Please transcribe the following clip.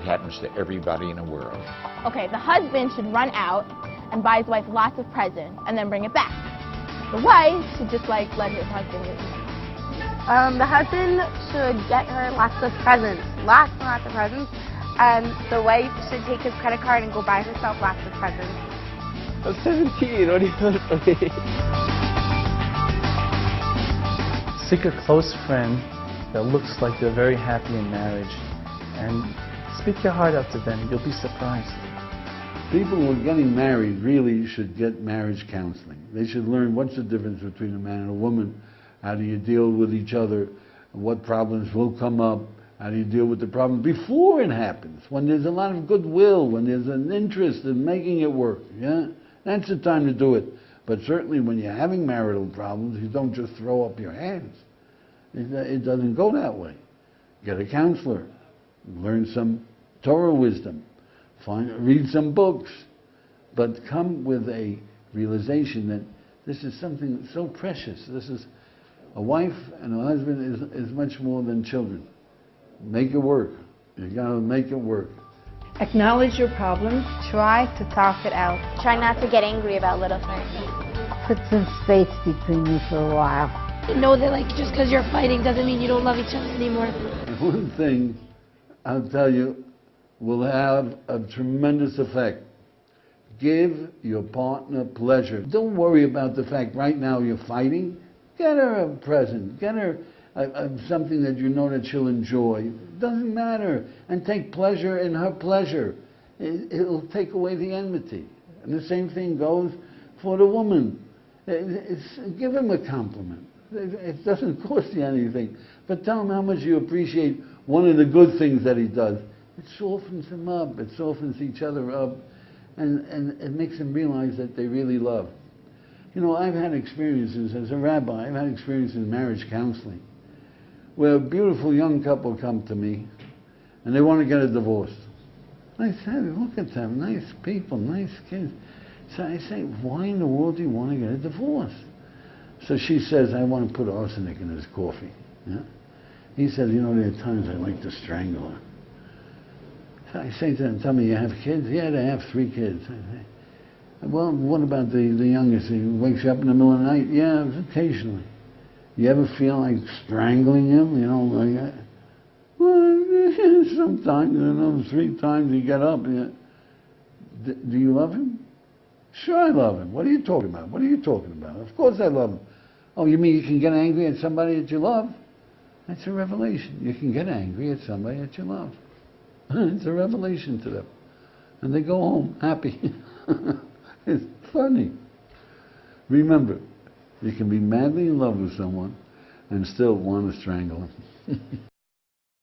happens to everybody in the world. Okay, the husband should run out and buy his wife lots of presents and then bring it back. The wife should just let his husband leave. The husband should get her lots of presents, lots and lots of presents, and the wife should take his credit card and go buy herself lots of presents. I'm 17, what do you want from me? Seek a close friend that looks like they're very happy in marriage and speak your heart out to them. You'll be surprised. People who are getting married really should get marriage counseling. They should learn what's the difference between a man and a woman. How do you deal with each other? What problems will come up? How do you deal with the problem before it happens? When there's a lot of goodwill, when there's an interest in making it work, yeah? That's the time to do it. But certainly when you're having marital problems, you don't just throw up your hands. It doesn't go that way. Get a counselor. Learn some Torah wisdom. Read some books. But come with a realization that this is something so precious. This is a wife and a husband is much more than children. Make it work. You gotta make it work. Acknowledge your problems. Try to talk it out. Try not to get angry about little things. Put some space between you for a while. Know that just because you're fighting doesn't mean you don't love each other anymore. One thing, I'll tell you, will have a tremendous effect. Give your partner pleasure. Don't worry about the fact right now you're fighting. Get her a present. Get her something that you know that she'll enjoy. It doesn't matter. And take pleasure in her pleasure. It'll take away the enmity. And the same thing goes for the woman. Give him a compliment. It doesn't cost you anything. But tell him how much you appreciate one of the good things that he does. It softens him up. It softens each other up. And it makes them realize that they really love. You know, I've had experiences as a rabbi, I've had experiences in marriage counseling, where a beautiful young couple come to me, and they want to get a divorce. I said, look at them, nice people, nice kids. So I say, why in the world do you want to get a divorce? So she says, I want to put arsenic in his coffee. Yeah? He says, you know, there are times I like to strangle her. So I say to them, tell me, you have kids? Yeah, they have 3 kids. I say, well, what about the youngest? He wakes you up in the middle of the night? Yeah, occasionally. You ever feel like strangling him? You know, like that? Well, sometimes, you know, 3 times you get up. Do you love him? Sure I love him. What are you talking about? What are you talking about? Of course I love him. Oh, you mean you can get angry at somebody that you love? That's a revelation. You can get angry at somebody that you love. It's a revelation to them. And they go home happy. It's funny. Remember, you can be madly in love with someone and still want to strangle him.